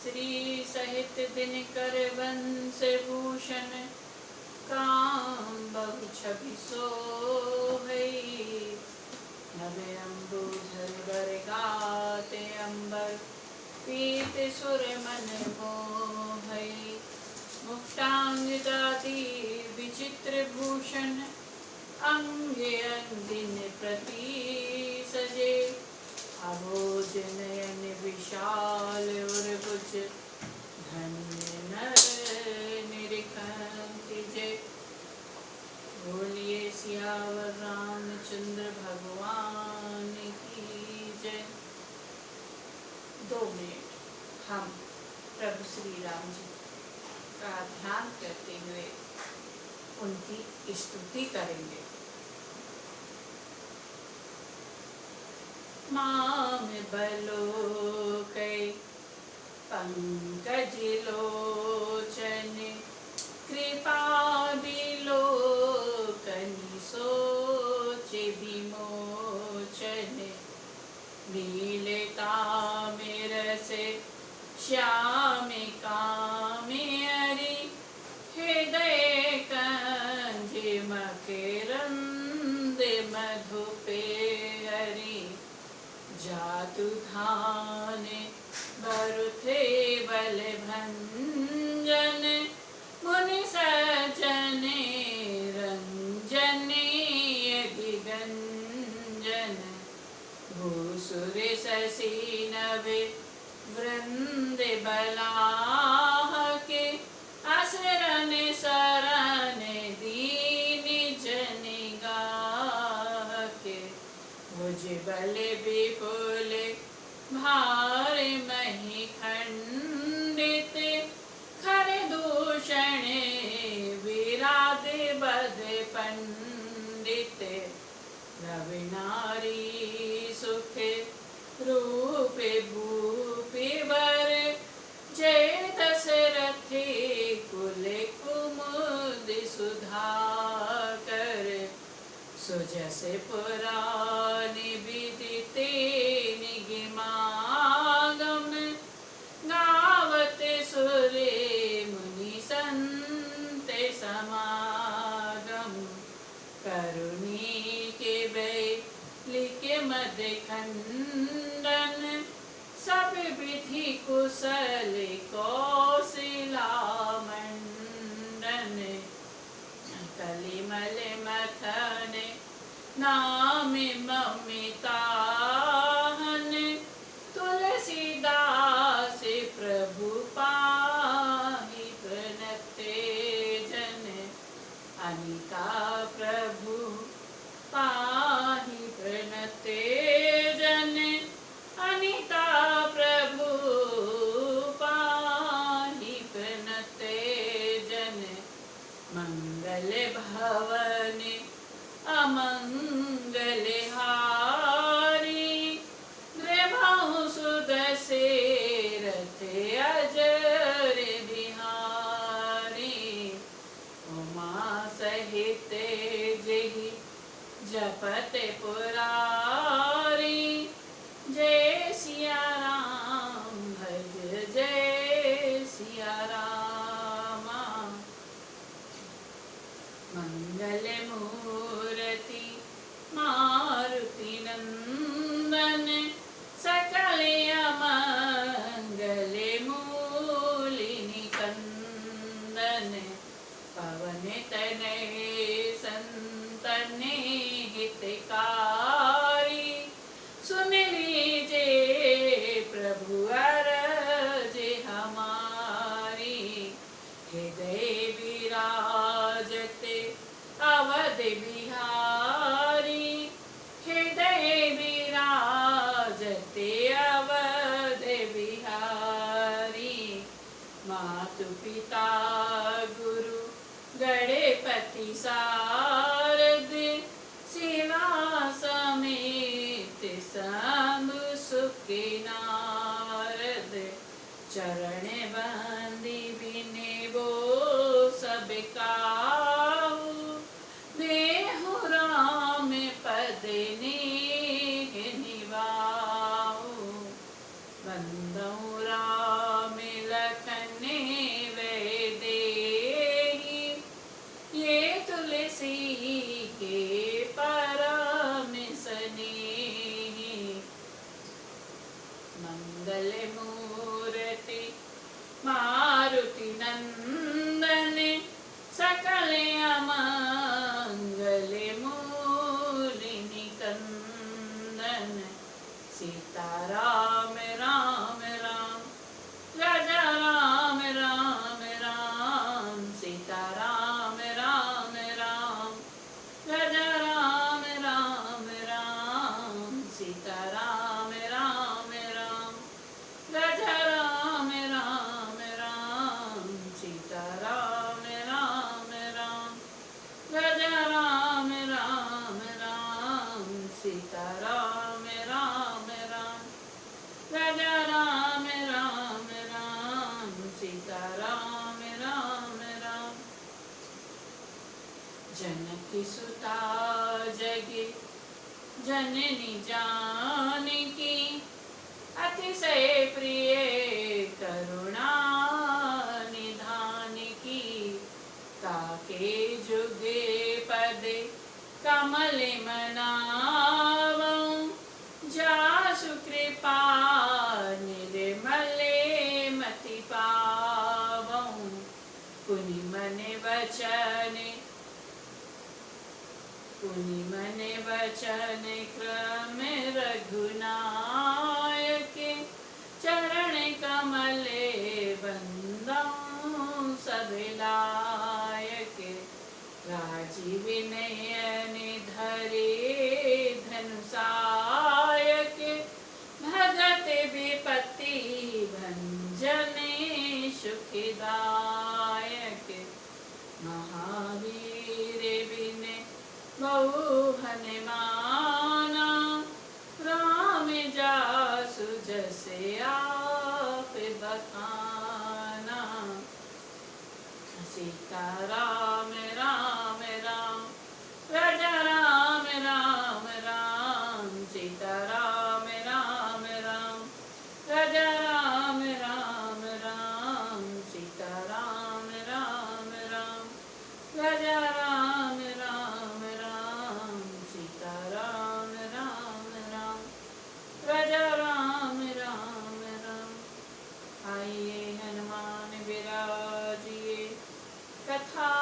श्री सहित दिनकर वंश भूषण काम बहु छवि सोहई। नवे अम्बुधर बर गाते अंबर पीत सुर मन मोहई। मुक्तांग जाति विचित्र भूषण अंगे अंगिन प्रति सजे। अभोज नयन विशाल और भुज धन्य नर निरखंति जय। बोलिए सियावर रामचंद्र भगवान की जय। 2 मिनट हम प्रभु श्री राम जी का ध्यान करते हुए उनकी स्तुति करेंगे। माम बलोकै पंकज लोचन कृपा बिलोकन सोच विमोचन। नीलता में से श्याम काम हरि हृदय कंज मकरंद मधुपे हरि। जातु धान बरुथे बल भंजन मुनि सजन रंजन यदिगंजन। भूसुर शशि नभ वृंद बलाह के असरन शरण दीन जन गाह के। भुज बल विपुल भार मही खंडित खर दूषण विराग बद पंडित। रवि नारी सुख रूप भूप वर जय दशरथ कुल कुमुद सुधाकर। सुजस पुराण विदिते निगमागम गावत सुर मुनि संत समागम। करुणी के लिख मद खंडन सब विधि कुशल कौशला मंडन। कलिमल मथन नाम ममिता तुलसीदास प्रभु पाहि प्रणते जन। अनिता प्रभु पाहि प्रणते जन। अनिता प्रभु पाहि प्रणते जन। मंगल भवन अमंगल हारी द्रभाउ सुदशरथ अजर बिहारी। उमा सहित जहि जपत पुरारी जय सिया राम भज जय सिया राम। मंगल मूर्ति मारुति नंदन सकल अमंगल मूलि निकंदन। पवन तनय संतन हितकारी सुन लीजे प्रभु अरज हमारी। हृदय विराजते अवध बिहारी हृदय विराजते अवध बिहारी। मातु पिता गुरु गणपति सारद शिवा समेत शंभु सुख नारद। चरण बंदी बिने वो सब काहू देहु राम पद नेह निवाहु। बंदौ राम मंगल मूर्ति मारुति नंदन सकल अमंगल मूल निकंदन सीताराम राम राम राजा राम राम राम सीताराम राम राम राजा राम राम राम सीताराम राम राम राजा राम राम राम सीताराम राम राम राजा राम राम राम सीताराम राम राम राजा राम राम राम सीताराम राम राम जनकी सुता जगे जननी जानकी अतिशय प्रिय करुणा निधान की ताके जुगे पदे कमल मनावं जासु कृपा निर्मले मति पावं पुनि मन वचन क्रम रघुनायक चरण कमले बंदं सब लायक राजीव नयन धरे धनुषायक भगत विपत्ति भंजन सुखदायक महावीर बिन बहु हनुमाना राम जासु जस आप बखाना सीताराम राम राम राजा राम राम राम सीताराम राम राम राजा राम राम राम सीताराम राम राम राजा राम राम राम सीताराम राम राम राजा राम राम राम आइए हनुमान विराजिए कथा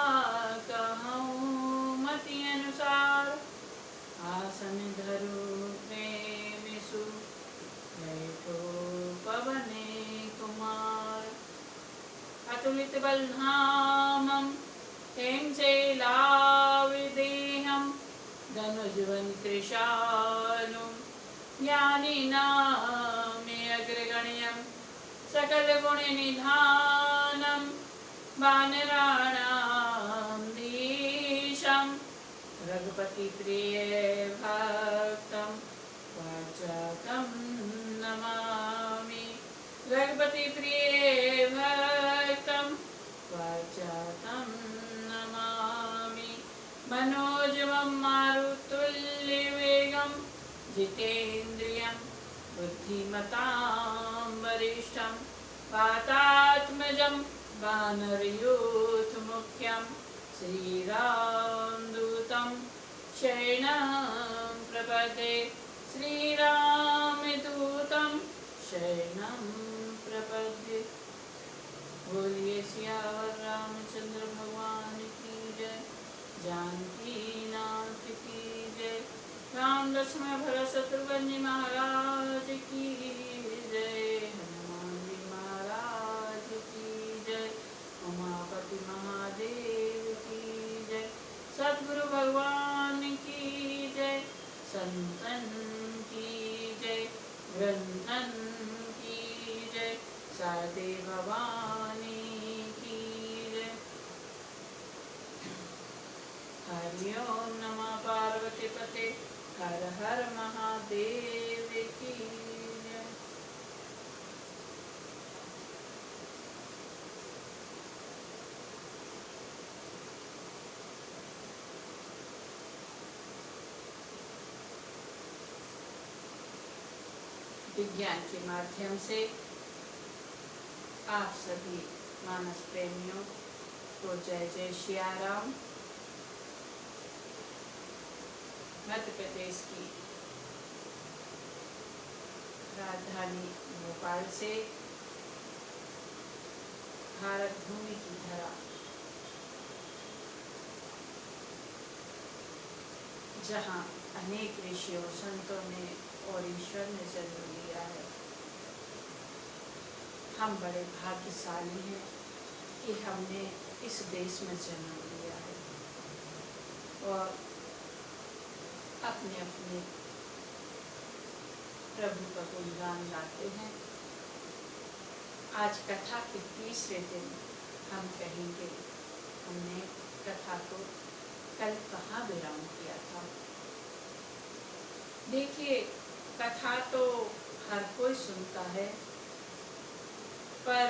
कहूँ मति अनुसार आसन धरो प्रेम सु बैठो पवन कुमार अतुलित बलधामं हेमशैलाविदेहं धनुजवन कृशानुं ज्ञानिनामेऽग्रगण्यं सकलगुणनिधानं वानराणां धीशं रघुपति प्रिय भक्तं वाचकं नमामि रघुपति प्रिय भक्तं वाचकं नमामि मनोजवं मारुतुल्यवेगं जितेन्द्रियं बुद्धिमतां वरिष्ठं वातात्मजं वानरयूथमुख्यं श्रीरामदूतं शरणं प्रपदे श्रीरामदूतं शरणं प्रपद्ये बोलिए सियावर रामचंद्र भगवान की जय जानकी नाथ की जय राम लक्ष्मण भरत शत्रुघ्न महाराज की जय हनुमान जी महाराज की जय उमापति महादेव की जय सद्गुरु भगवान की जय संतन की जय ग्रंथन की जय शारदे भवानी की जय हरि ओम नमः पार्वती पते हर हर महादेव की जय। विज्ञान के माध्यम से आप सभी मानस प्रेमियों को जय जय सियाराम। मध्य प्रदेश की राजधानी भोपाल से भारत भूमि की धरा, जहाँ अनेक ऋषियों संतों ने और ईश्वर ने जन्म लिया है, हम बड़े भाग्यशाली हैं कि हमने इस देश में जन्म लिया है और अपने अपने प्रभु का गुणगान गाते हैं। आज कथा के तीसरे दिन हम कहेंगे, हमने कथा को कल कहाँ विराम किया था। देखिए, कथा तो हर कोई सुनता है, पर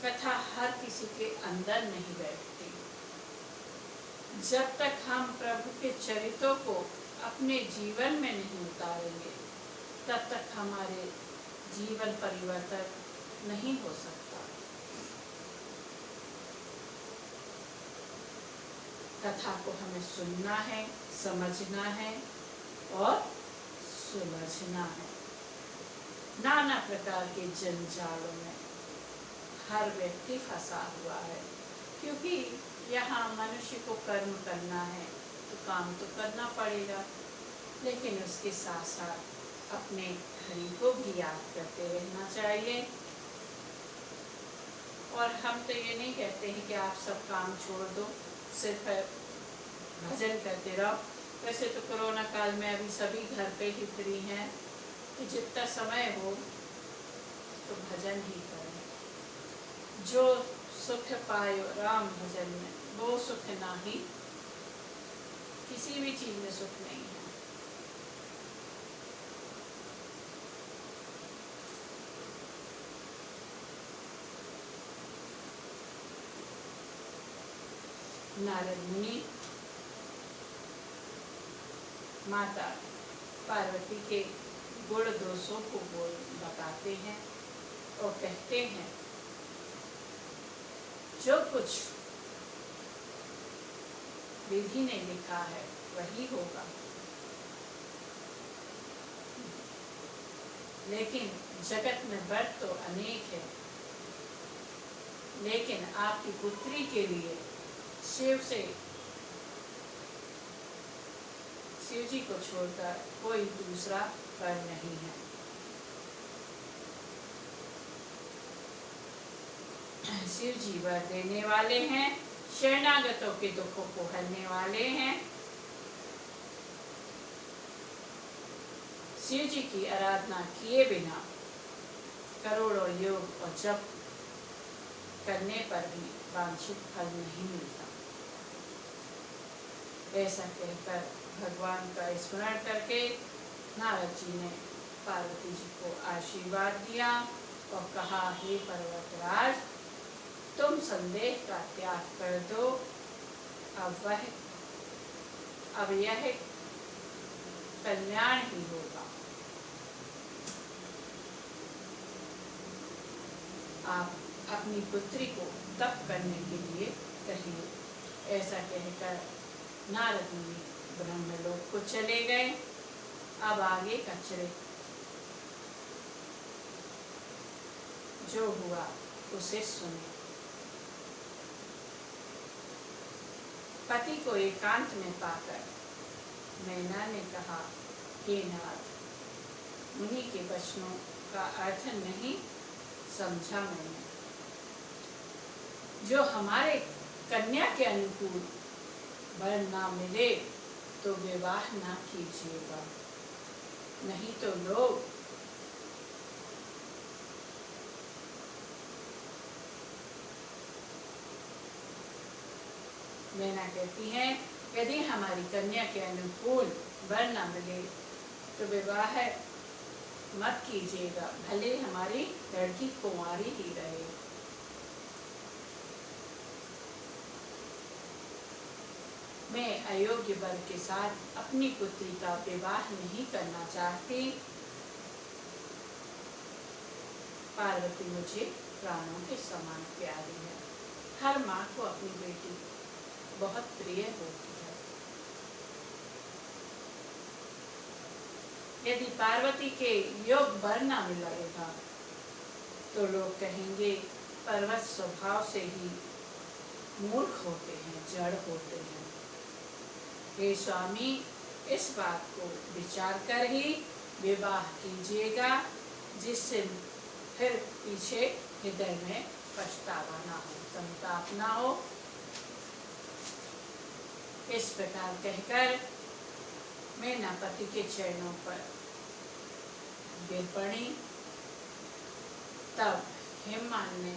कथा हर किसी के अंदर नहीं बैठती। जब तक हम प्रभु के चरित्रों को अपने जीवन में नहीं उतारेंगे, तब तक हमारे जीवन परिवर्तन नहीं हो सकता। कथा को हमें सुनना है, समझना है और सुलझना है। नाना प्रकार के जंजालों में हर व्यक्ति फंसा हुआ है, क्योंकि यहाँ मनुष्य को कर्म करना है तो काम तो करना पड़ेगा, लेकिन उसके साथ साथ अपने हरि को भी याद करते रहना चाहिए। और हम तो ये नहीं कहते हैं कि आप सब काम छोड़ दो, सिर्फ भजन करते रहो। वैसे तो कोरोना काल में अभी सभी घर पे ही फ्री हैं, तो जितना समय हो तो भजन ही करें। जो सुख पायो राम भजन में, वो सुख नाही, किसी भी चीज में सुख नहीं है। नारद मुनि माता पार्वती के गुण दोषों को बताते हैं और कहते हैं, जो कुछ विधि ने लिखा है वही होगा, लेकिन जगत में व्रत तो अनेक है, लेकिन आपकी पुत्री के लिए शिव जी को छोड़कर कोई दूसरा वर नहीं है। शिव जी वर देने वाले हैं, शरणागतों के दुखों को हरने वाले हैं। शिव जी की आराधना किए बिना करोड़ों योग और जप करने पर भी वांछित फल नहीं मिलता। ऐसा कहकर भगवान का स्मरण करके नारद जी ने पार्वती जी को आशीर्वाद दिया और कहा, हे पर्वतराज, तुम संदेह का त्याग कर दो, अब यह कल्याण ही होगा। आप अपनी पुत्री को तप करने के लिए कहिए। ऐसा कहकर नारद मुनि ब्रह्मलोक को चले गए। अब आगे का चरित्र जो हुआ उसे सुने। पति को एकांत में पाकर मैना ने कहा, हे नाथ, मुनि के वचनों का अर्थ नहीं समझा मैंने। जो हमारे कन्या के अनुकूल वर ना मिले तो विवाह ना कीजिएगा, नहीं तो लोग मैना कहती हैं, यदि हमारी कन्या के अनुकूल वर ना मिले तो विवाह मत कीजिएगा, भले हमारी लड़की कुंवारी ही रहे। मैं अयोग्य वर के साथ अपनी पुत्री का विवाह नहीं करना चाहती। पार्वती मुझे प्राणों के समान प्यारी है। हर माँ को अपनी बेटी बहुत प्रिय होती है। यदि पार्वती के योग वर्ण मिलेगा तो लोग कहेंगे पर्वत स्वभाव से ही मूर्ख होते हैं, जड़ होते हैं। हे स्वामी, इस बात को विचार कर ही विवाह कीजिएगा, जिससे फिर पीछे हृदय में पछतावा ना हो, संताप ना हो। इस प्रकार कहकर मैना पति के चरणों पर गिर पड़ी। तब हेममान ने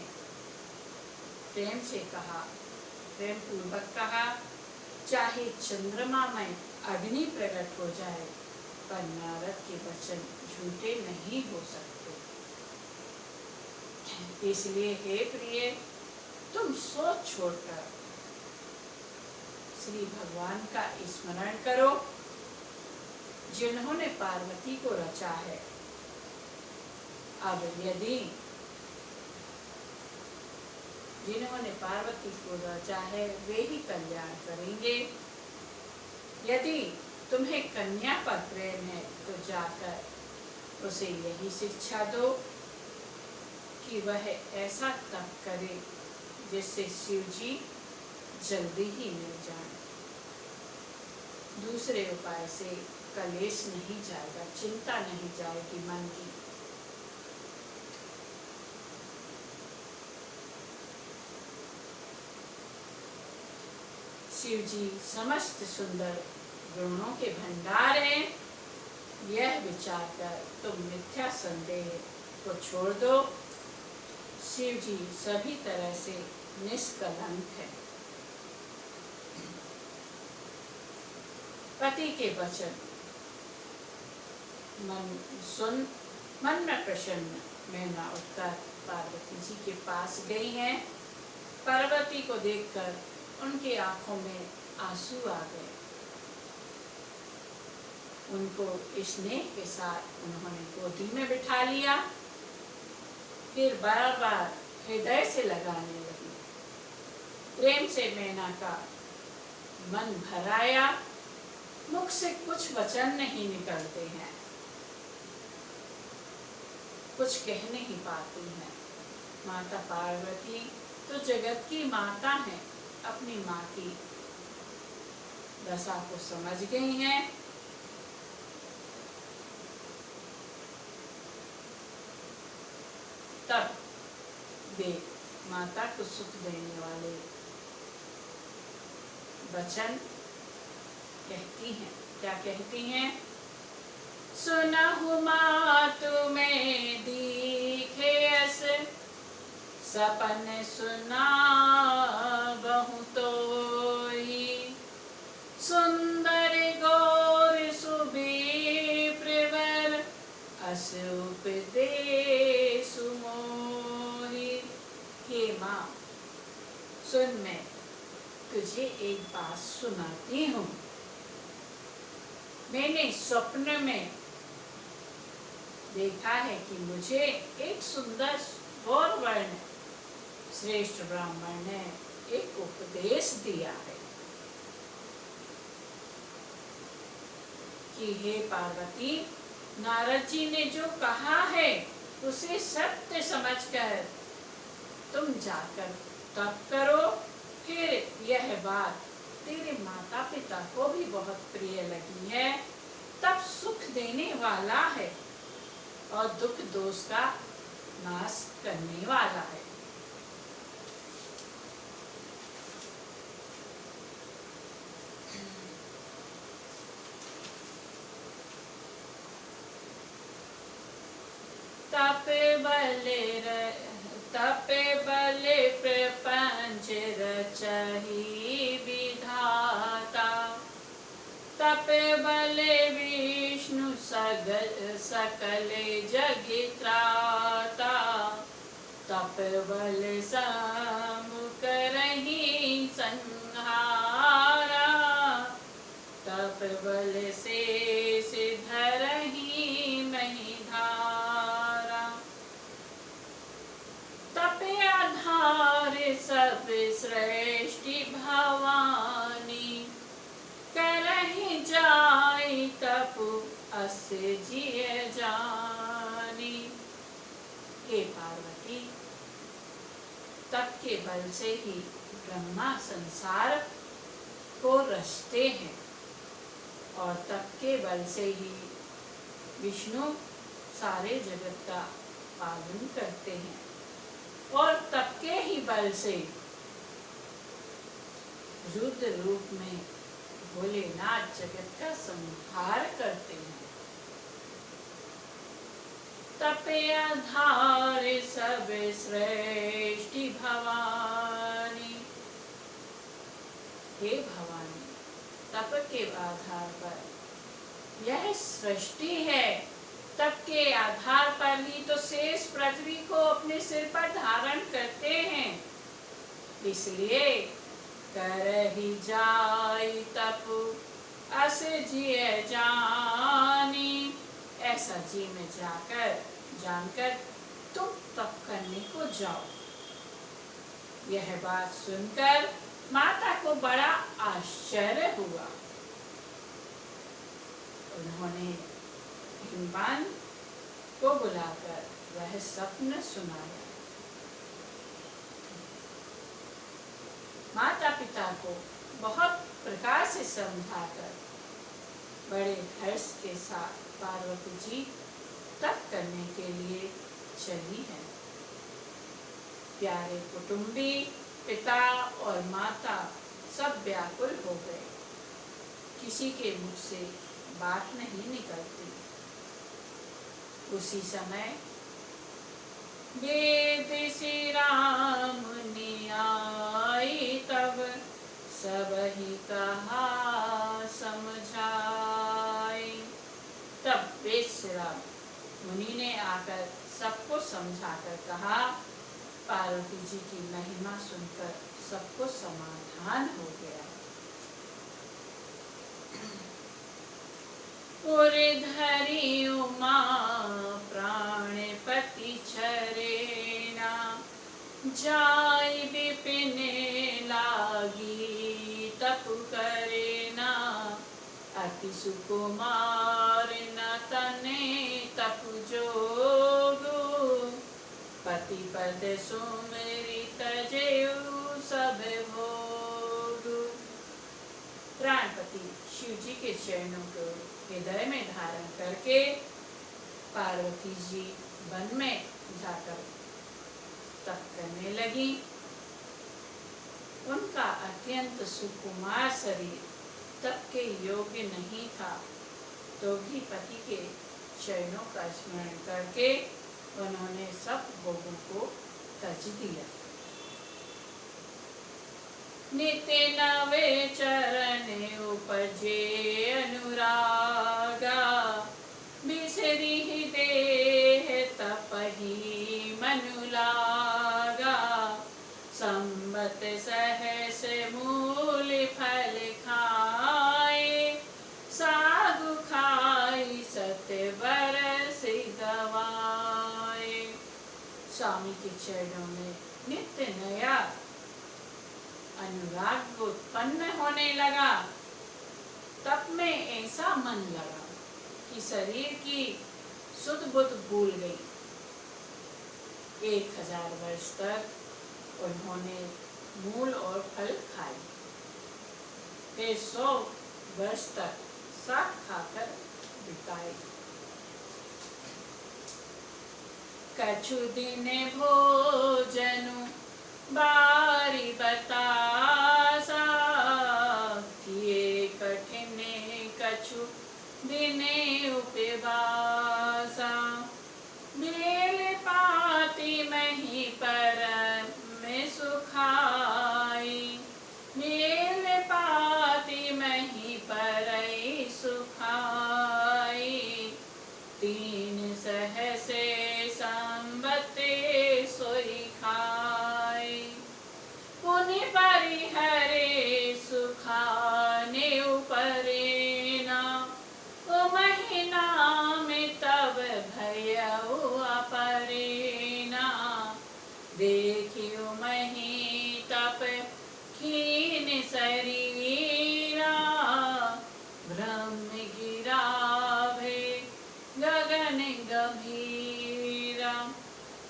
प्रेम से कहा, प्रेम पूर्वक कहा, चाहे चंद्रमा में अग्नि प्रकट हो जाए पर नारद के वचन झूठे नहीं हो सकते। इसलिए हे प्रिय, तुम सोच छोड़कर श्री भगवान का स्मरण करो, जिन्होंने पार्वती को रचा है। अब यदि जिन्होंने पार्वती को रचा है वे ही कल्याण करेंगे। यदि तुम्हें कन्या पर प्रेम है तो जाकर उसे यही शिक्षा दो कि वह ऐसा तप करे जिससे शिव जी जल्दी ही मिल जाए। दूसरे उपाय से कलेश नहीं जाएगा, चिंता नहीं जाएगी मन की। शिव जी समस्त सुंदर गुणों के भंडार हैं। यह विचार कर तुम मिथ्या संदेह को छोड़ दो। शिव जी सभी तरह से निष्कलंक है। पति के वचन मन में प्रसन्न मैना उठकर पार्वती जी के पास गई हैं। पार्वती को देखकर उनकी आंखों में आंसू आ गए। उनको स्नेह के साथ उन्होंने गोदी में बिठा लिया, फिर बार बार हृदय से लगाने लगी। प्रेम से मैना का मन भराया, मुख से कुछ वचन नहीं निकलते हैं, कुछ कह नहीं पाती हैं। माता पार्वती तो जगत की माता है, अपनी माँ की दशा को समझ गई हैं। तब वे माता को सुख देने वाले वचन कहती हैं। क्या कहती हैं? सुनहु माँ तुम्हें दिखे अस, सपन सुना बहुतोई, सुंदर गौर सुबी प्रवर, अस उपदेश मोहि। हे माँ, सुन, मैं तुझे एक बात सुनाती हूँ। मैंने स्वप्न में देखा है कि मुझे एक सुंदर और वर्ण श्रेष्ठ ब्राह्मण ने एक उपदेश दिया है कि हे पार्वती, नारद जी ने जो कहा है उसे सत्य समझकर तुम जाकर तप करो। फिर यह बात तेरे माता पिता को भी बहुत प्रिय लगी है। तब सुख देने वाला है और दुख दोष का नाश करने वाला है। तपे बल प्रपंच रचहि विधाता, तपे बल विष्णु सकल जग त्राता, तप बल सम्मुख करहि संहारा, तप बल शेष धरहि मही धारा, तप आधार सब श्रेष्ठी भवानी, करहि जाय तप अस ऐसे जिए जानी। हे पार्वती, तप के बल से ही ब्रह्मा संसार को रचते हैं और तप के बल से ही विष्णु सारे जगत का पालन करते हैं और तप के ही बल से रुद्र रूप में भोलेनाथ जगत का संहार करते हैं। तपे आधार सब श्रेष्ठी भवानी। हे भवानी, तप के आधार पर यह सृष्टि है। तप के आधार पर ही तो शेष पृथ्वी को अपने सिर पर धारण करते हैं। इसलिए करहि जाय तप अस जिय जानी। ऐसा जी में जानकर तुम तप करने को जाओ। यह बात सुनकर माता को बड़ा आश्चर्य हुआ। उन्होंने हिमवान को बुलाकर वह स्वप्न सुनाया। माता पिता को बहुत प्रकार से समझाकर बड़े हर्ष के साथ पार्वती जी तप करने के लिए चली हैं। प्यारे कुटुंबी पिता और माता सब व्याकुल हो गए। किसी के मुख से बात नहीं निकलती। उसी समय वेद श्री राम ने आई, तब सब ही कहा समझाए। तब वेद श्री राम मुनि ने आकर सबको समझाकर कहा। पार्वती जी की महिमा सुनकर सबको समाधान हो गया। और धरी उमा प्राणपति चरेना, जाय विपिन लागी तप करेना। अति सुकुमार न तने तप जोगु, पति पद सुमृत जेऊ सब भोग। प्राणपति शिव जी के चरणों को हृदय में धारण करके पार्वती जी वन में जाकर तप करने लगी। उनका अत्यंत सुकुमार शरीर तप के योग्य नहीं था, तो भी पति के चरणों का स्मरण करके उन्होंने सब भोगों को तज दिया। नित्य नवे चरण उपजे अनुरागा, बिसरी ही देह तपहि मनु लागा। संबत सहस मूल फल खाए, सागु खाई सत बरस गवाए। स्वामी के चरणों में नित्य नया अनुराग उत्पन्न होने लगा। तप में ऐसा मन लगा कि शरीर की सुध बुध भूल गई। 1000 वर्ष तक उन्होंने मूल और फल खाए। फिर 100 वर्ष तक साग खाकर बिताए। कछु दिन भोजनु बारी बतासा, किए कठिन कछु दिने उपवासा। बेल पाती मही पर में सुखाई, बेल पाती मही पर सुखाई। 3 सहसे संबते सोई खाई, पुनि पर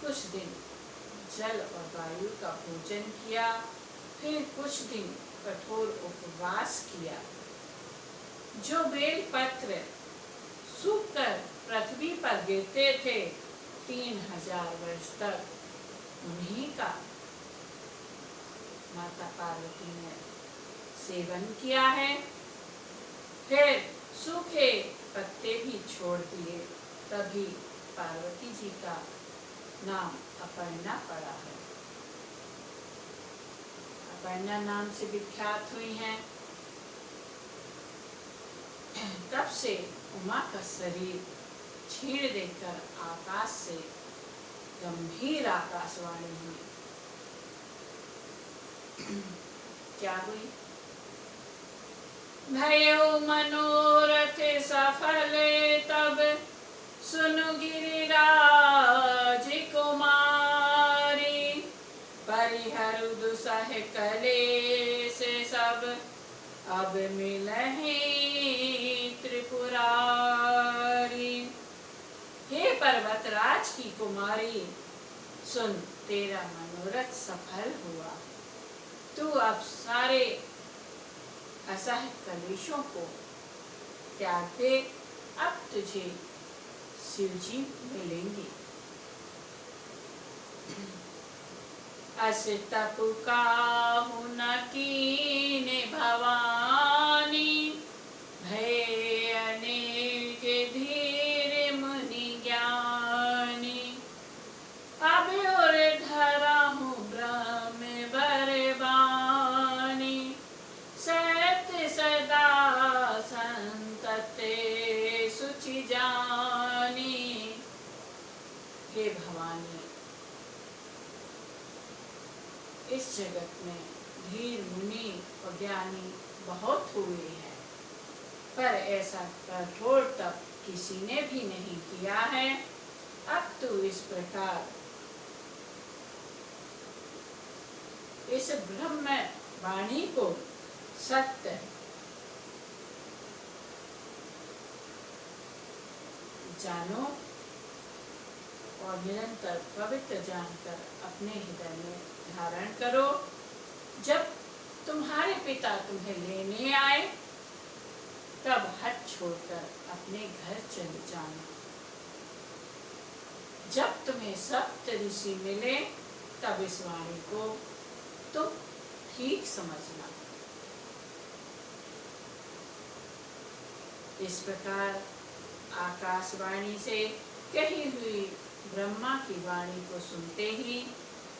कुछ दिन जल और वायु का पूजन किया, फिर कुछ दिन कठोर उपवास किया। जो बेल पत्र सूखकर पृथ्वी पर गिरते थे, 3000 वर्ष तक उन्हीं का माता पार्वती ने सेवन किया है। फिर सूखे पत्ते भी छोड़ दिए, तभी पार्वती जी का नाम अपर्णा पड़ा है। अपर्णा नाम से विख्यात हुई हैं। तब से उमा का शरीर छीण देकर आकाश से गंभीर आकाशवाणी हुई। क्या हुई? भयो मनोरथ सफल तब सुनु गिरिराज कुमारी, परिहरु दुसह कलेश सब अब मिलहि त्रिपुरारी। हे पर्वतराज की कुमारी, सुन, तेरा मनोरथ सफल हुआ। तू अब सारे असह कलेशों को त्याग दे, अब तुझे शिवजी मिलेंगे। अस तप काहु न कीने भवानी, भय अनेक धीर मुनि ज्ञानी। अब और धरा हूँ ब्रह्म बरबानी, सत्य सदा संतते सुचि जानी। हे भवानी, इस जगत में धीर मुनि और ज्ञानी बहुत हुए हैं, पर ऐसा कठोर तप किसी ने भी नहीं किया है। अब तू इस प्रकार इस ब्रह्म वाणी को सत्य जानो और निरंतर पवित्र जानकर अपने हृदय में धारण करो। जब तुम्हारे पिता तुम्हें लेने आए, तब हट छोड़कर अपने घर चले जाना। जब तुम्हें सप्त ऋषि मिले, तब इस वाणी को तुम ठीक समझना। इस प्रकार आकाशवाणी से कही हुई ब्रह्मा की वाणी को सुनते ही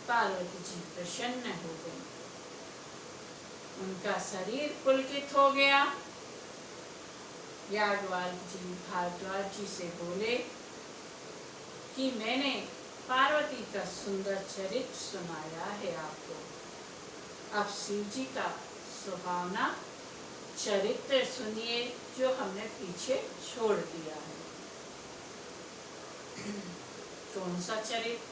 पार्वती जी प्रसन्न हो गई। उनका शरीर पुलकित हो गया। याज्ञवल्क्य जी भारद्वाज जी से बोले कि मैंने पार्वती का सुंदर चरित्र सुनाया है आपको, अब शिव जी का सुहावना चरित्र सुनिए जो हमने पीछे छोड़ दिया है। कौन सा चरित्र?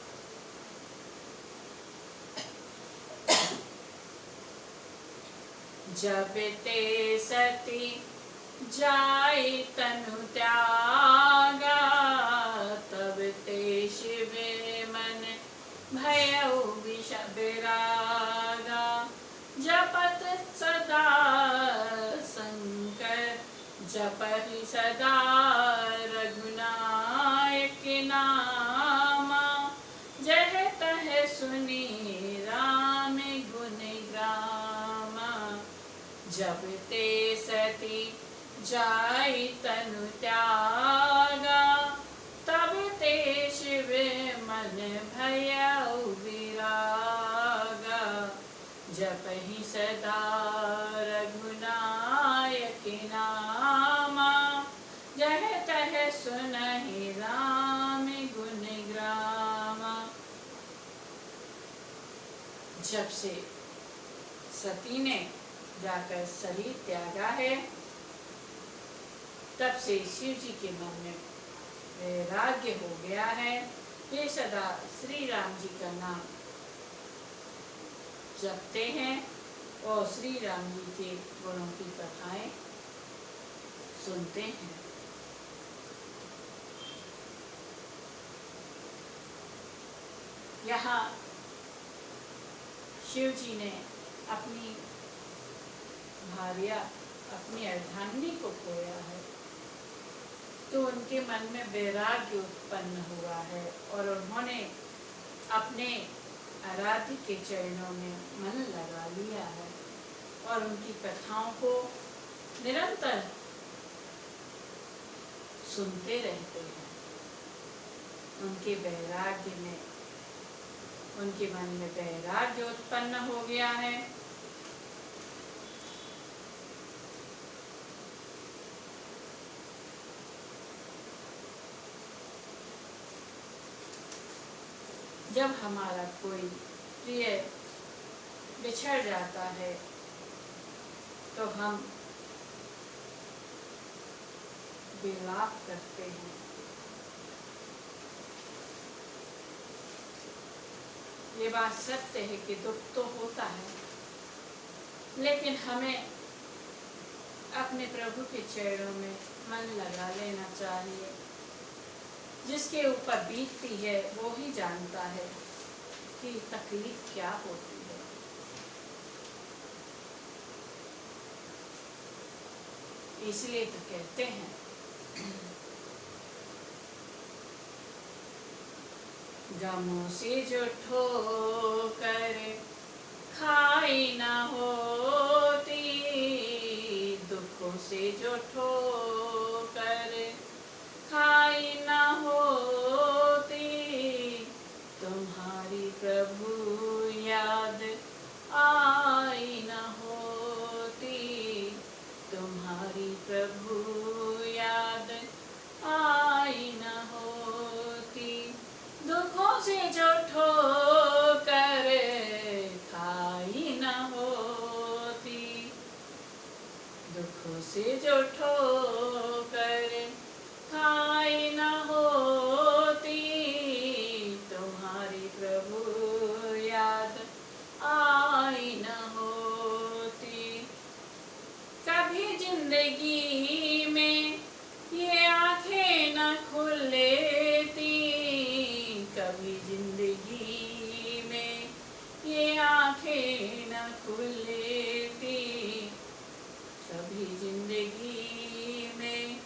जब ते सती जाय तनु त्यागा, तब ते शिव मन भयउ विष विरागा। जपत सदा शंकर, जपहि सदा रघुनायक नामा। जह तह सुनी राम गुण ग्रामा। जब ते सती जाय तनु त्यागा, तब ते शिव मन भयउ विरागा। जपहि सदा रघुनायक नामा। जह तह सुनहि राम गुण ग्रामा। जब से सती ने जाकर शरीर त्यागा है, तब से शिव जी के मन में वैराग्य हो गया है। वे सदा श्री राम जी का नाम जपते हैं और श्री राम जी के गुणों की कथाएं सुनते हैं। यहाँ शिव जी ने अपनी भार्या, अपनी अर्धांगिनी को खोया है, तो उनके मन में वैराग्य उत्पन्न हुआ है और उन्होंने अपने आराध्य के चरणों में मन लगा लिया है और उनकी कथाओं को निरंतर सुनते रहते हैं। उनके वैराग्य में, उनके मन में वैराग्य उत्पन्न हो गया है। जब हमारा कोई प्रिय बिछड़ जाता है तो हम विलाप करते हैं। ये बात सत्य है कि दुख तो होता है, लेकिन हमें अपने प्रभु के चरणों में मन लगा लेना चाहिए। जिसके ऊपर बीतती है वो ही जानता है कि तकलीफ क्या होती है। इसलिए तो कहते हैं गमों से जो ठोकर खाई न होती, दुखों से जो ठोकर खाई न होती, तुम्हारी प्रभु याद आई न होती, तुम्हारी प्रभु याद आई न होती। दुखों से जो ठोकर खाई न होती, दुखों से जो ठोकर खाई न होती, तुम्हारी प्रभु याद आई न होती। कभी जिंदगी में ये आंखें न खुलेती, कभी जिंदगी में ये आंखें न खुलेती, कभी जिंदगी में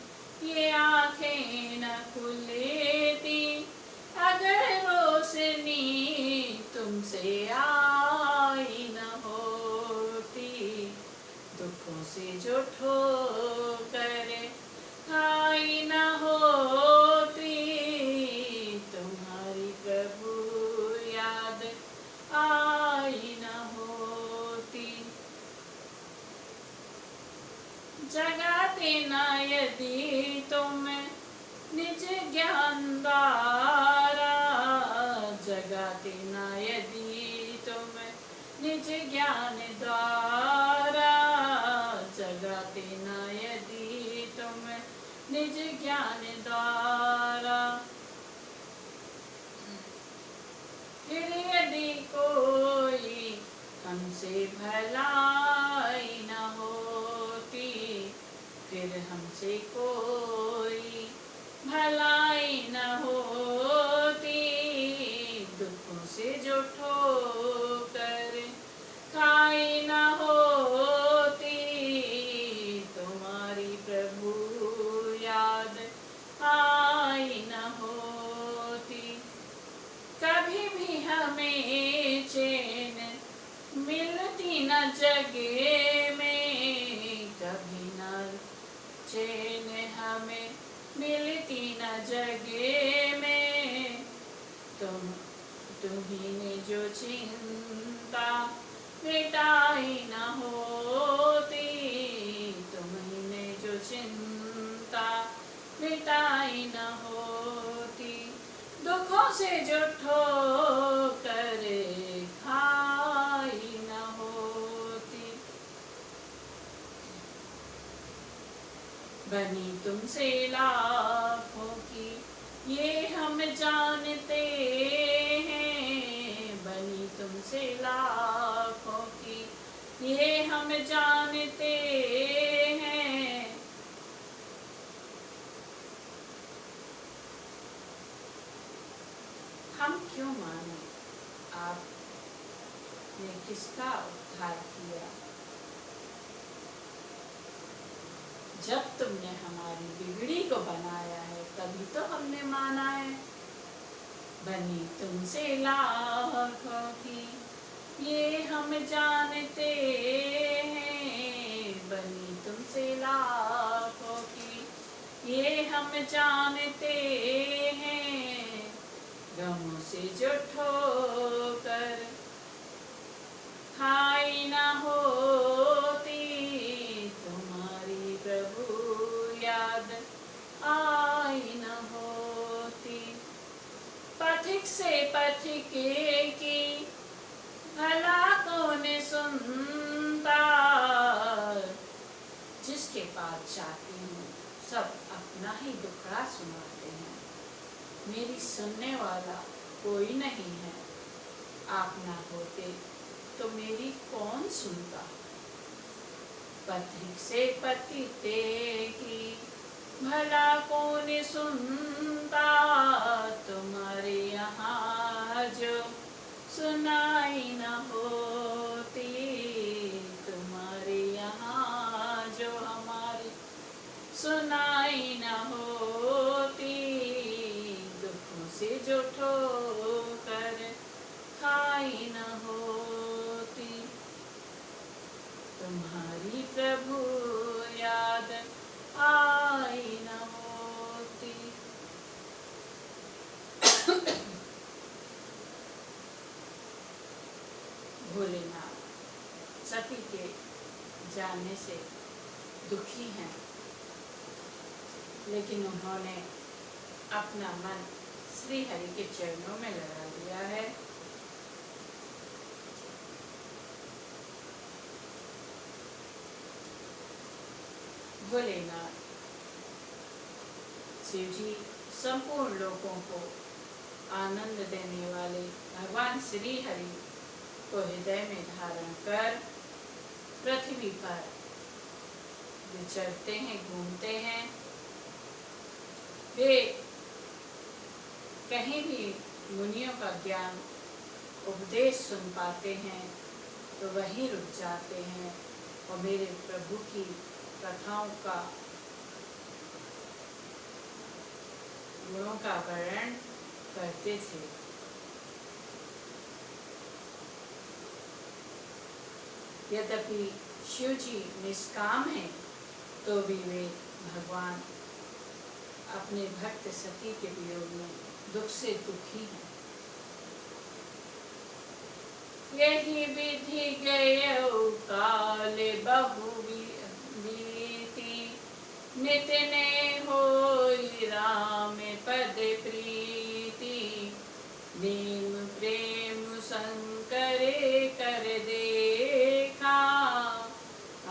ये आंखें न खुलेती, अगर रोशनी तुमसे आई न होती। दुखों से जो ठोकर खाई न होती, तुम्हारी प्रभु याद आई न होती। जगाते न यदि तुम निज ज्ञान द्वारा, जगाते न यदि तुम निज ज्ञान द्वारा, जगाते न यदि तुम निज ज्ञान द्वारा। फिर यदि कोई हमसे भलाई न होती, फिर हमसे कोई भलाई न होती, दुखों से जो ठोकर खाई न होती, तुम्हारी प्रभु याद आई न होती। कभी भी हमें चैन मिलती न जगे में, कभी न चैन हमें मिलती न जगे में, तुम्ही ने जो चिंता मिटाई न होती, तुम्ही ने जो चिंता मिटाई न होती, दुखों से जो ठोकर खाई न होती। बनी तुमसे लाखों की ये हम जानते हैं, बनी तुमसे लाखों की ये हम जानते हैं। हम क्यों माने आपने किसका उद्धार किया? जब तुमने हमारी बिगड़ी को बनाया है तभी तो हमने माना है। बनी तुमसे लाखों की ये हम जानते हैं, बनी तुमसे लाखों की ये हम जानते हैं। गमों से जो ठोकर खाई न होती, तुम्हारी प्रभु याद आई न होती। पथिक से पथिके की भला कौन सुनता, जिसके पास जाती हूँ सब अपना ही दुखड़ा सुनाते हैं। मेरी सुनने वाला कोई नहीं है, आप ना होते तो मेरी कौन सुनता। पथिक से पतिते की भला कौन सुनता, तुम्हारे यहाँ जो सुनाई न होती, तुम्हारे यहाँ जो हमारी सुनाई न होती। दुखों से जो ठोकर खाई न होती, तुम्हारी प्रभु याद आई न होती। भोलेनाथ सती के जाने से दुखी हैं, लेकिन उन्होंने अपना मन श्री हरि के चरणों में लगा दिया है। भोलेनाथ शिव जी संपूर्ण लोगों को आनंद देने वाले भगवान श्री हरि को हृदय में धारण कर पृथ्वी पर विचरते हैं, घूमते हैं। वे कहीं भी मुनियों का ज्ञान उपदेश सुन पाते हैं तो वहीं रुक जाते हैं और मेरे प्रभु की कथाओं का गुणों का वर्णन करते थे। यद्यपि शिव जी निष्काम हैं तो भी वे भगवान अपने भक्त सती के वियोग में दुख से दुखी हैं। यही विधि गयो काल बहु बीती, नित ने होई राम पद प्रीति। दीन प्रेम शंकरे कर देखा,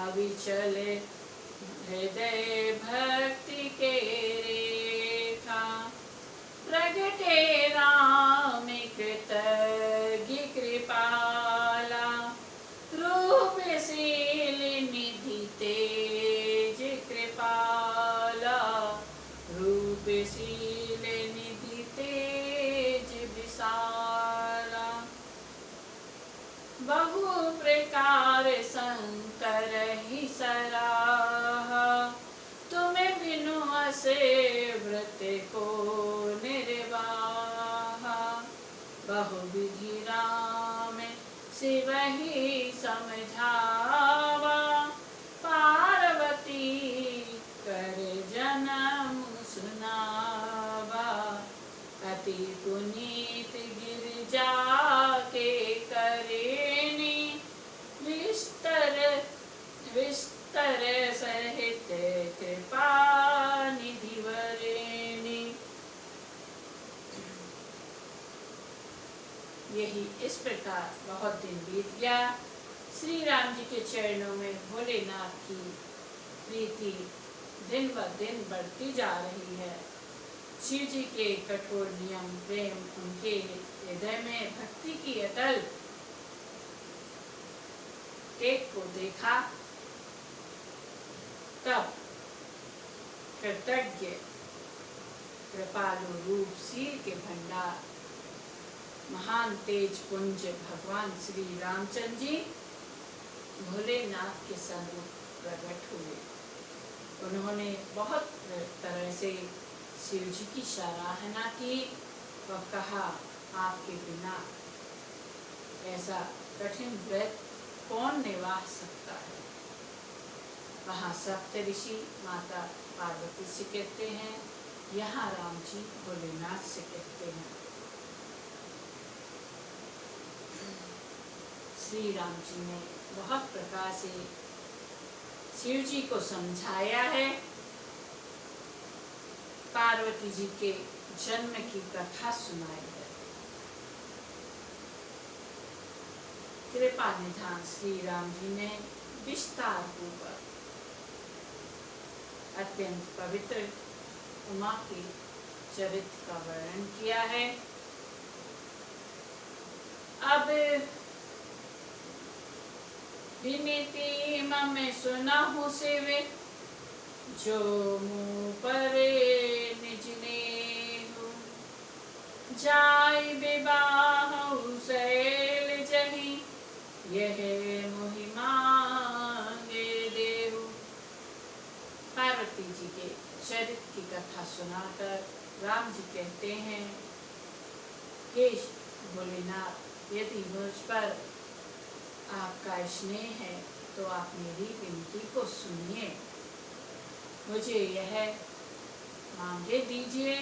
अविचल हृदय भक्ति के रेखा। प्रगटे राम कृतज्ञ कृपाला, रूपशील निधि तेज कृपाला। रूपशील निधि तेज विशाला, बहु प्रकार शंकर ही सराहा। तुम्हें बिनु असे व्रत को निर्वाहा। बहुविधि राम शिव ही समझावा, पार्वती कर जन्म सुनावा। अति पुनीत गिरजा के करेनी, विस्तर विस्तर सहित कृपा निधि वरेणी। यही इस प्रकार बहुत दिन बीत गया। श्री राम जी के चरणों में भोलेनाथ की प्रीति दिन ब दिन बढ़ती जा रही है। शिव जी के कठोर नियम प्रेम उनके हृदय में भक्ति की अटल टेक को देखा, तब कृतज्ञ कृपालु रूप शील के भंडार महान तेज पुंज भगवान श्री रामचंद्र जी भोलेनाथ के सन्मुख प्रकट हुए। उन्होंने बहुत तरह से शिव जी की सराहना की और कहा, आपके बिना ऐसा कठिन व्रत कौन निभा सकता है। वहाँ सप्त ऋषि माता पार्वती से कहते हैं, यहाँ राम जी भोलेनाथ से कहते हैं। श्री राम जी ने बहुत प्रकार से शिव जी को समझाया है। पार्वती जी के जन्म की कथा सुनाई है। कृपा निधान श्री राम जी ने विस्तार पूर्वक अत्यंत पवित्र उमा के चरित्र का वर्णन किया है। अब विनती मम सुनहु शिव, जो मुँह पर निज नेहु, जाय विवाह शैल जहि, यह मोहि मांगे देहु। पार्वती जी के चरित्र की कथा सुनाकर राम जी कहते हैं, हे भोलेनाथ, यदि मुझ पर आपका स्नेह है तो आप मेरी विनती को सुनिए। मुझे यह मांगे दीजिए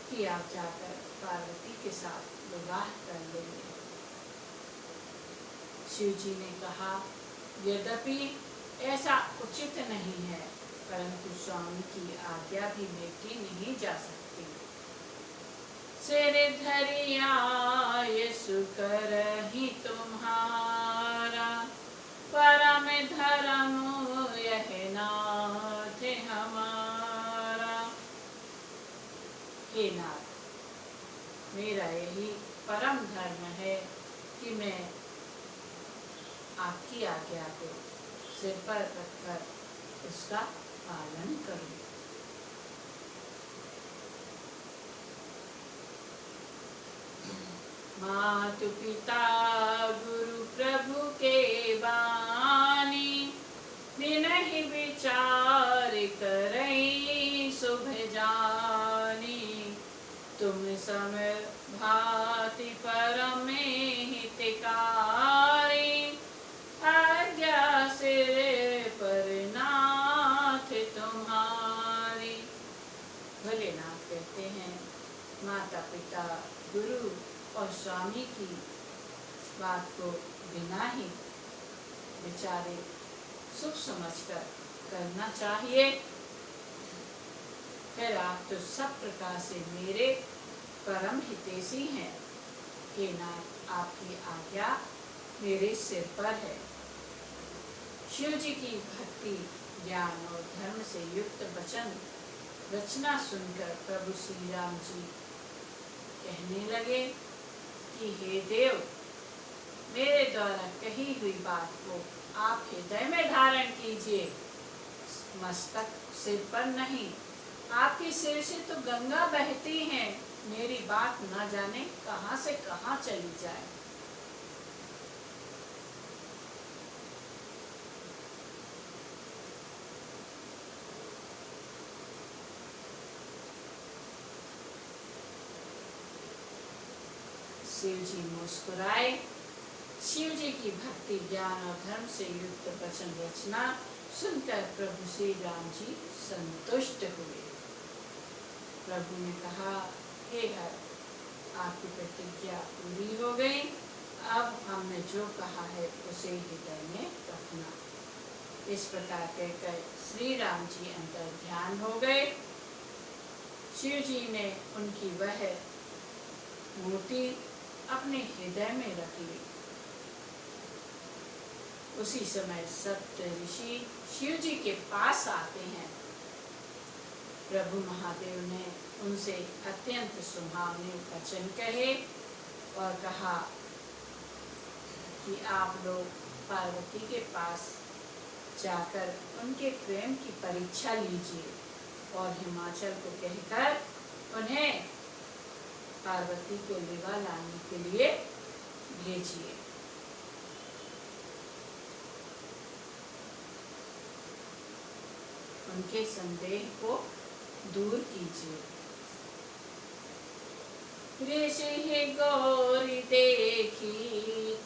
कि आप जाकर पार्वती के साथ विवाह कर लेंगे। शिव जी ने कहा, यद्यपि ऐसा उचित नहीं है, परंतु स्वामी की आज्ञा भी मेटी नहीं जा सकती। सिर धरिया यीशु करहि तुम्हारा, परम धर्म यह नाथ हमारा। हे नाथ, मेरा यही परम धर्म है कि मैं आपकी आज्ञा को सिर पर रखकर उसका पालन करूं। मातु पिता गुरु प्रभु के बानी, बिनहि विचार करई शुभ जानी। तुम सम भांति परम हितकारी, आज्ञा सिर पर नाथ तुम्हारी। भोलेनाथ कहते हैं, माता पिता गुरु और स्वामी की बात को बिना ही विचारे शुभ समझकर करना चाहिए। फिर आप तो सब प्रकार से मेरे परम हितैषी हैं। हे नाथ, आपकी आज्ञा मेरे सिर पर है। शिव जी की भक्ति, ज्ञान और धर्म से युक्त वचन रचना सुनकर प्रभु श्री राम जी कहने लगे कि हे देव, मेरे द्वारा कही हुई बात को आप हृदय में धारण कीजिए, मस्तक सिर पर नहीं। आपके सिर से तो गंगा बहती है, मेरी बात न जाने कहां से कहां चली जाए। शिव जी मुस्कुराए। शिव जी की भक्ति, ज्ञान और धर्म से युक्त वचन रचना सुनकर प्रभु श्री राम जी संतुष्ट हुए। प्रभु ने कहा, हे हर, आपकी प्रतिज्ञा पूरी हो गई। अब हमने जो कहा है उसे हृदय में रखना। इस प्रकार कहकर श्री राम जी अंतर ध्यान हो गए। शिव जी ने उनकी वह मूर्ति अपने हृदय में रख ली। उसी समय सप्त ऋषि शिव जी के पास आते हैं। प्रभु महादेव ने उनसे अत्यंत सुहावने वचन कहे और कहा कि आप लोग पार्वती के पास जाकर उनके प्रेम की परीक्षा लीजिए और हिमाचल को कहकर उन्हें पार्वती को लेवा लाने के लिए भेजिए। उनके संदेह को दूर कीजिए। ऋषि गौरी देखी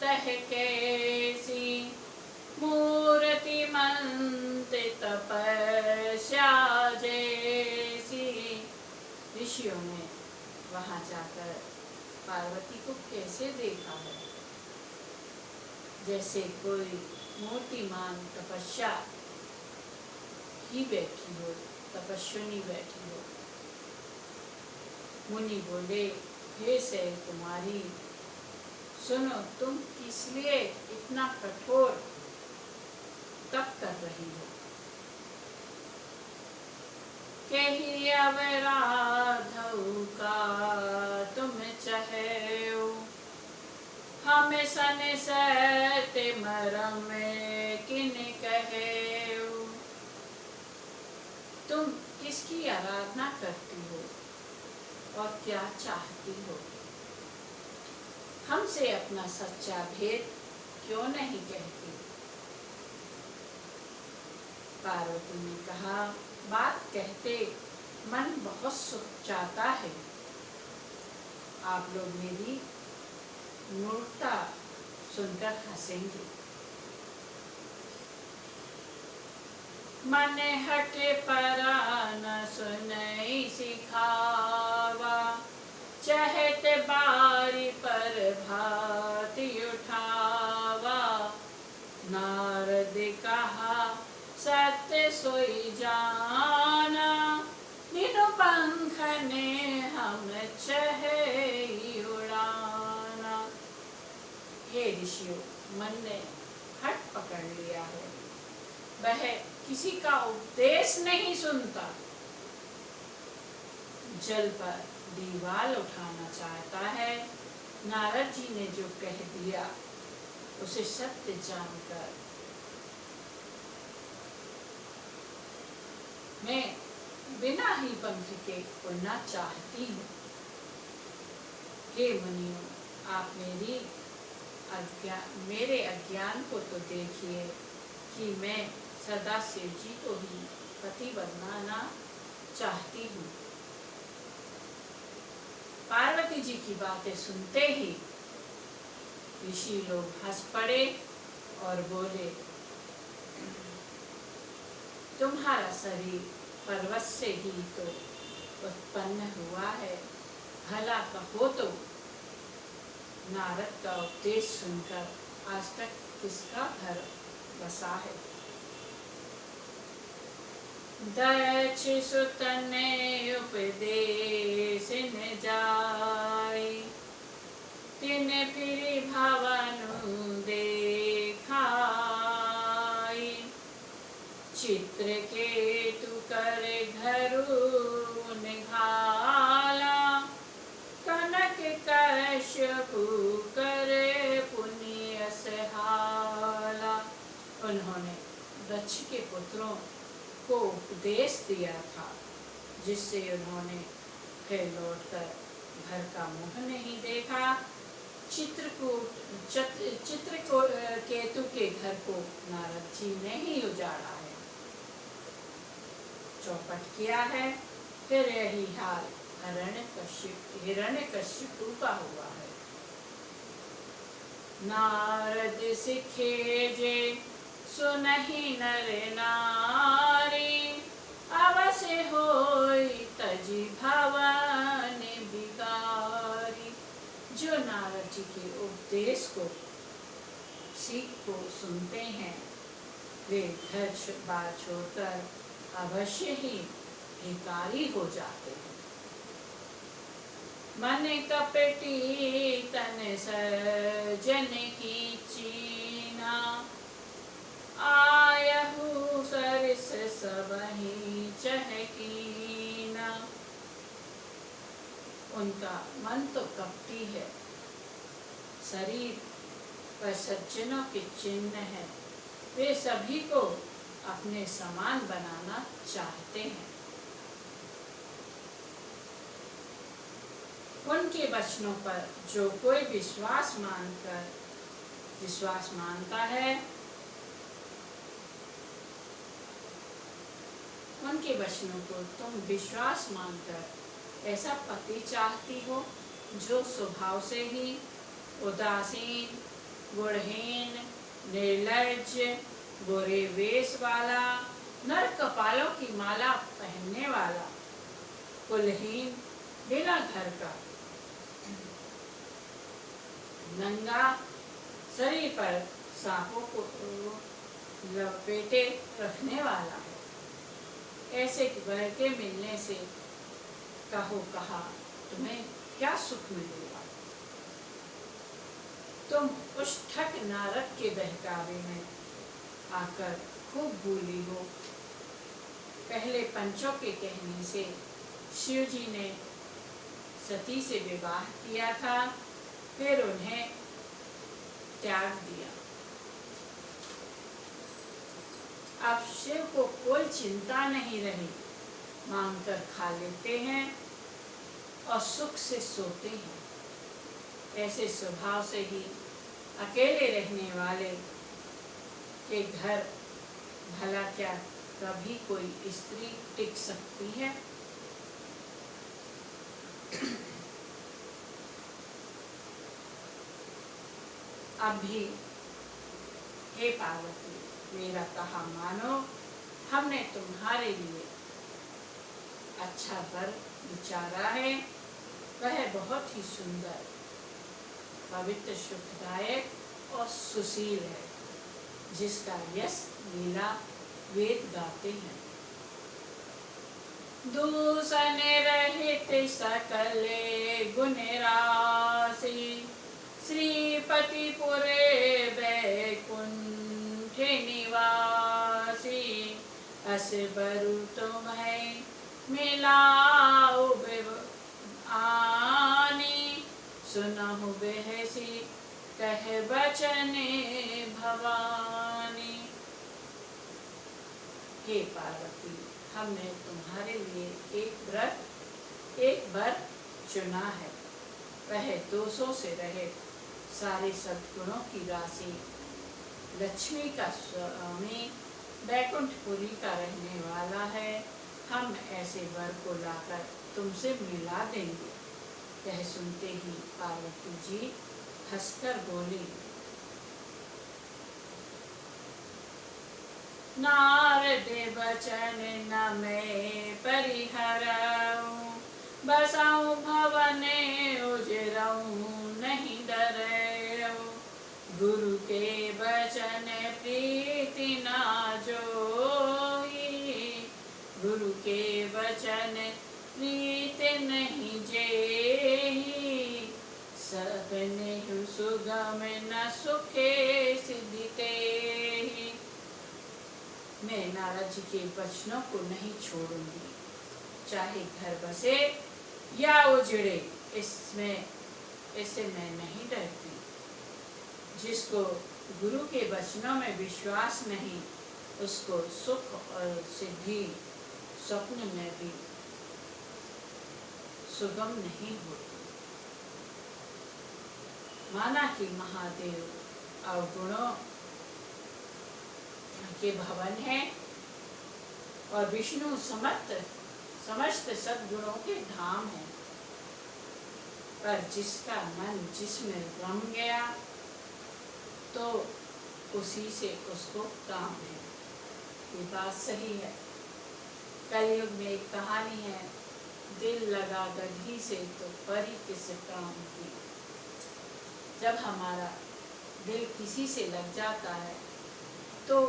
तह कैसी, मूर्ति मंत तपस्या जैसी। ऋषियों ने वहां जाकर पार्वती को कैसे देखा है, जैसे कोई मूर्तिमान तपस्या ही बैठी हो, तपस्विनी बैठी हो। मुनि बोले, हे शैल कुमारी, सुनो, तुम किस लिए इतना कठोर तप कर रही हो? कही अवराधऊ का तुम चाहेओ, हम सन सत मरम किन कहेओ। तुम किसकी आराधना करती हो और क्या चाहती हो? हमसे अपना सच्चा भेद क्यों नहीं कहती? पार्वती ने कहा, बात कहते मन बहुत सुख चाहता है। आप लोग मेरी मूर्खता सुनकर हंसेंगे। मन हटे परान सुनई सिखावा, चहत बारी पर भाती उठावा। नारद कहा, सत्य सोई जाना, बिनु पंख ने हम चहे उड़ाना। हे ऋषियों, मन ने हट पकड़ लिया है, वह किसी का उपदेश नहीं सुनता। जल पर दीवाल उठाना चाहता है। नारद जी ने जो कह दिया उसे सत्य जानकर मैं बिना ही पंख के उड़ना चाहती हूँ। हे मुनियों, आप मेरे अज्ञान को तो देखिए कि मैं सदा शिव जी को ही पति बनाना चाहती हूँ। पार्वती जी की बातें सुनते ही ऋषि लोग हंस पड़े और बोले, तुम्हारा शरीर पर्वत से ही तो उत्पन्न हुआ है, भला कहो तो नारद का उपदेश सुनकर आज तक किसका घर बसा है? दक्ष सुत ने उपदेश न जाय, तिन फिर भवनु देखाई। चित्रकेतु कर घरु निघाला, कनक कश्यपु करे पुण्य सहाला। उन्होंने दक्ष के पुत्रों को उपदेश दिया था, जिससे उन्होंने फिर लौटकर घर का मुँह नहीं देखा। चित्रकेतु के घर को नारद जी ने ही उजाड़ा है, चौपट किया है। फिर यही हाल हिरण्यकश्यपु का हुआ है। नारद सिखे जे सुनहि नर नारी, अवश्य होई तजी भवन बिगारी। जो नारद जी के उपदेश को, सीख को सुनते हैं, वे घर बार छोड़कर अवश्य ही भिखारी हो जाते हैं। मन कपटी तन सजन की चीना, आयहु सरस सबहि चहकीना। उनका मन तो कपटी है, शरीर पर सज्जनों के चिन्ह है। वे सभी को अपने समान बनाना चाहते हैं। उनके वचनों पर जो कोई विश्वास मानता है, उनके वचनों को तुम विश्वास मानकर ऐसा पति चाहती हो जो स्वभाव से ही उदासीन, गुणहीन, निर्लज्ज, बुरे वेश वाला, नर कपालों की माला पहनने वाला, कुलहीन, बिना घर का, नंगा, शरीर पर सांपों को लपेटे रखने वाला है। ऐसे वर के मिलने से कहा तुम्हें क्या सुख मिलेगा। तुम उस ठग नारद के बहकावे में आकर खूब भूली हो। पहले पंचों के कहने से शिव जी ने सती से विवाह किया था, फिर उन्हें त्याग दिया। अब शिव को कोई चिंता नहीं रही, मांगकर खा लेते हैं और सुख से सोते हैं। ऐसे स्वभाव से ही अकेले रहने वाले के घर भला क्या कभी कोई स्त्री टिक सकती है। अब भी हे पार्वती, मेरा कहा मानो, हमने तुम्हारे लिए अच्छा वर विचारा है। वह बहुत ही सुंदर, पवित्र, सुखदायक और सुशील है, जिसका यश लीला वेद गाते हैं। दूषण रहित सकले गुण राशि, श्रीपति पुरे वैकुंठ निवासी। अस बरु तुम्हें मिलाओ आनी, सुनहु बेहसी कह बचन भवानी। हे पार्वती, हमने तुम्हारे लिए एक वर चुना है। वह दोषों से रहित, सारे सद्गुणों की राशि, लक्ष्मी का स्वामी, वैकुंठपुरी का रहने वाला है। हम ऐसे वर को लाकर तुमसे मिला देंगे। यह सुनते ही पार्वती जी हंसकर बोली, नारद बचन न मैं परिहरऊं, बसाऊं भवन उजरऊं नहीं डरऊं। गुरु के बचन प्रीति ना जोई, गुरु के वचन प्रीत नहीं जेहि। सपने सुगम न सुखे सिद्धिते। मैं नारद जी के वचनों को नहीं छोड़ूंगी, चाहे घर बसे या उजड़े, इससे मैं नहीं डरती। जिसको गुरु के वचनों में विश्वास नहीं, उसको सुख और सिद्धि स्वप्न में भी सुगम नहीं होती। माना कि महादेव अवगुणों के भवन है और विष्णु समस्त सद्गुणों के धाम है, पर जिसका मन जिसमें रम गया तो उसी से उसको काम है। ये बात सही है। कलयुग में एक कहानी है, दिल लगा गधी से तो परी किस काम की। जब हमारा दिल किसी से लग जाता है तो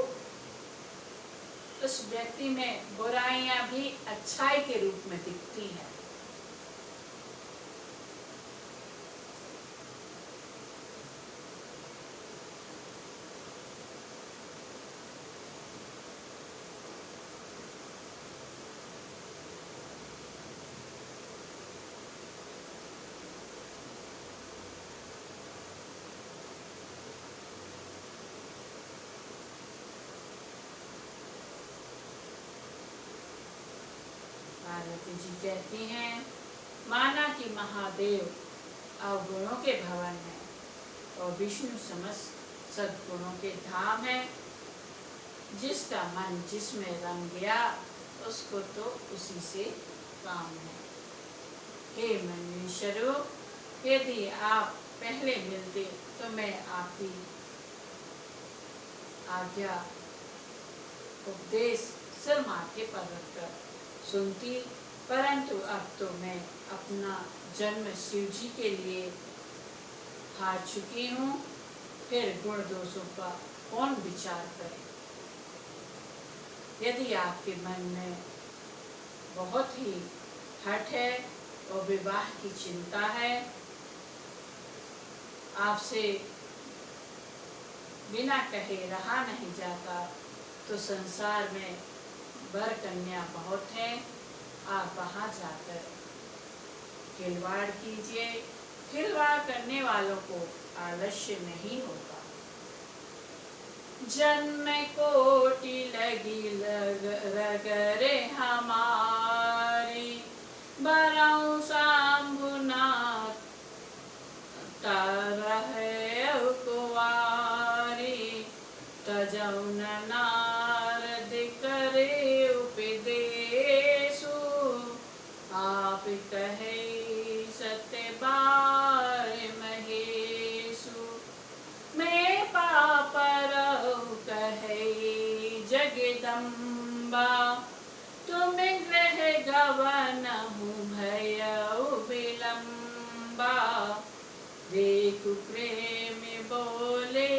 उस व्यक्ति में बुराइयां भी अच्छाई के रूप में दिखती हैं। पार्वती जी कहती हैं, माना कि महादेव अवगुणों के भवन है और विष्णु समस्त सद्गुणों के धाम है। जिसका मन जिसमें रंग गया उसको तो उसी से काम है। हे मनुष्यों, यदि आप पहले मिलते तो मैं आपकी आज्ञा उपदेश सिर माथे पर रखकर सुनती, परंतु अब तो मैं अपना जन्म शिव जी के लिए हार चुकी हूँ। फिर गुण दोषों का कौन विचार करे। यदि आपके मन में बहुत ही हठ है और विवाह की चिंता है, आपसे बिना कहे रहा नहीं जाता, तो संसार में वर कन्या बहुत है। आप वहाँ जाकर खिलवाड़ कीजिए। खिलवाड़ करने वालों को आलस्य नहीं होगा। जन्म कोटि लगी रगरे हमारी, बरऊ सांबुनाथ तरह कुवारी, तजौन नारद करे उपदेशु, आप कहे सत्य बार महेशु, मैं पापर कहे जगदम्बा, तुम ग्रह गवन भय विलम्बा, देख प्रेम बोले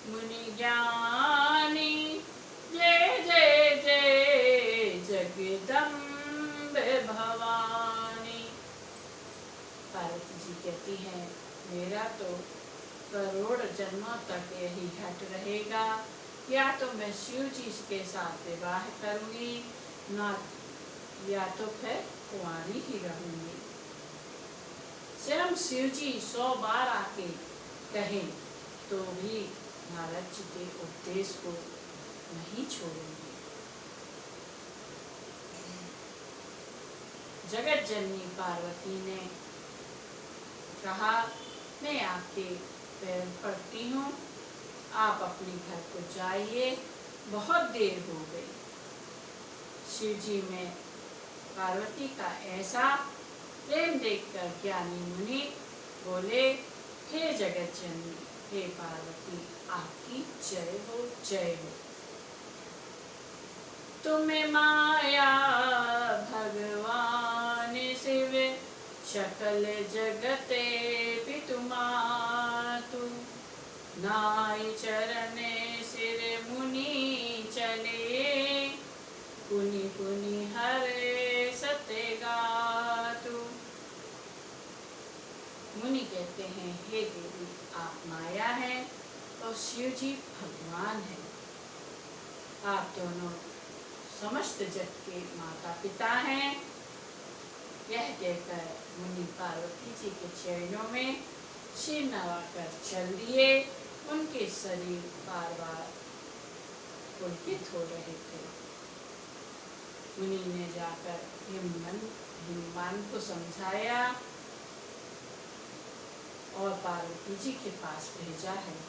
मुनि ज्ञानी, जय जय जय जगदम्बे भवानी। पार्वती जी कहती हैं, मेरा तो करोड़ जन्मों तक यही हट रहेगा, या तो मैं शिव जी के साथ विवाह करूंगी, ना या तो फिर कुंवारी ही रहूंगी। स्वयं शिव जी 100 बार आके कहें तो भी नारद जी के उपदेश को नहीं छोड़ूंगी। जगत जननी पार्वती ने कहा, मैं आपके पैर पड़ती हूँ, आप अपने घर को जाइए, बहुत देर हो गई। शिव जी में पार्वती का ऐसा प्रेम देखकर ज्ञानी मुनि बोले, हे जगत जननी, हे पार्वती, आपकी जय हो जय हो। तुम्हें माया भगवान शिव, सकल जगते पितुमातु, नाई चरणे सिर मुनि चले, पुनि पुनि हरे सत्य गातु। मुनि कहते हैं, हे देवी, आप माया हैं और शिव जी भगवान हैं। आप दोनों समस्त जगत के माता पिता हैं। यह कहकर मुनि पार्वती जी के चरणों में सिर नवाकर चल दिए। उनके शरीर बार बार पुलकित हो रहे थे। मुनि ने जाकर हिमवन को समझाया और पार्वती जी के पास भेजा है।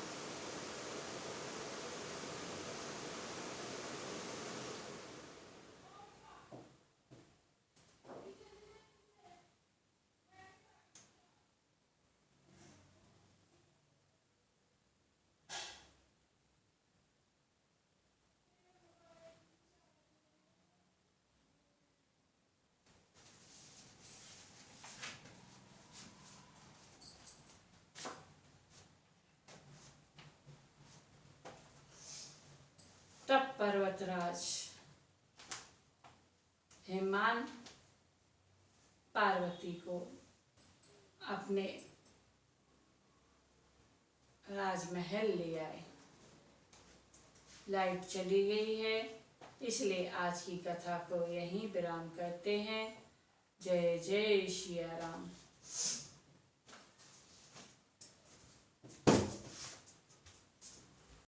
तब पर्वतराज हिमान पार्वती को अपने राजमहल ले आए। लाइट चली गई है, इसलिए आज की कथा को यहीं विराम करते हैं। जय जय सिया राम।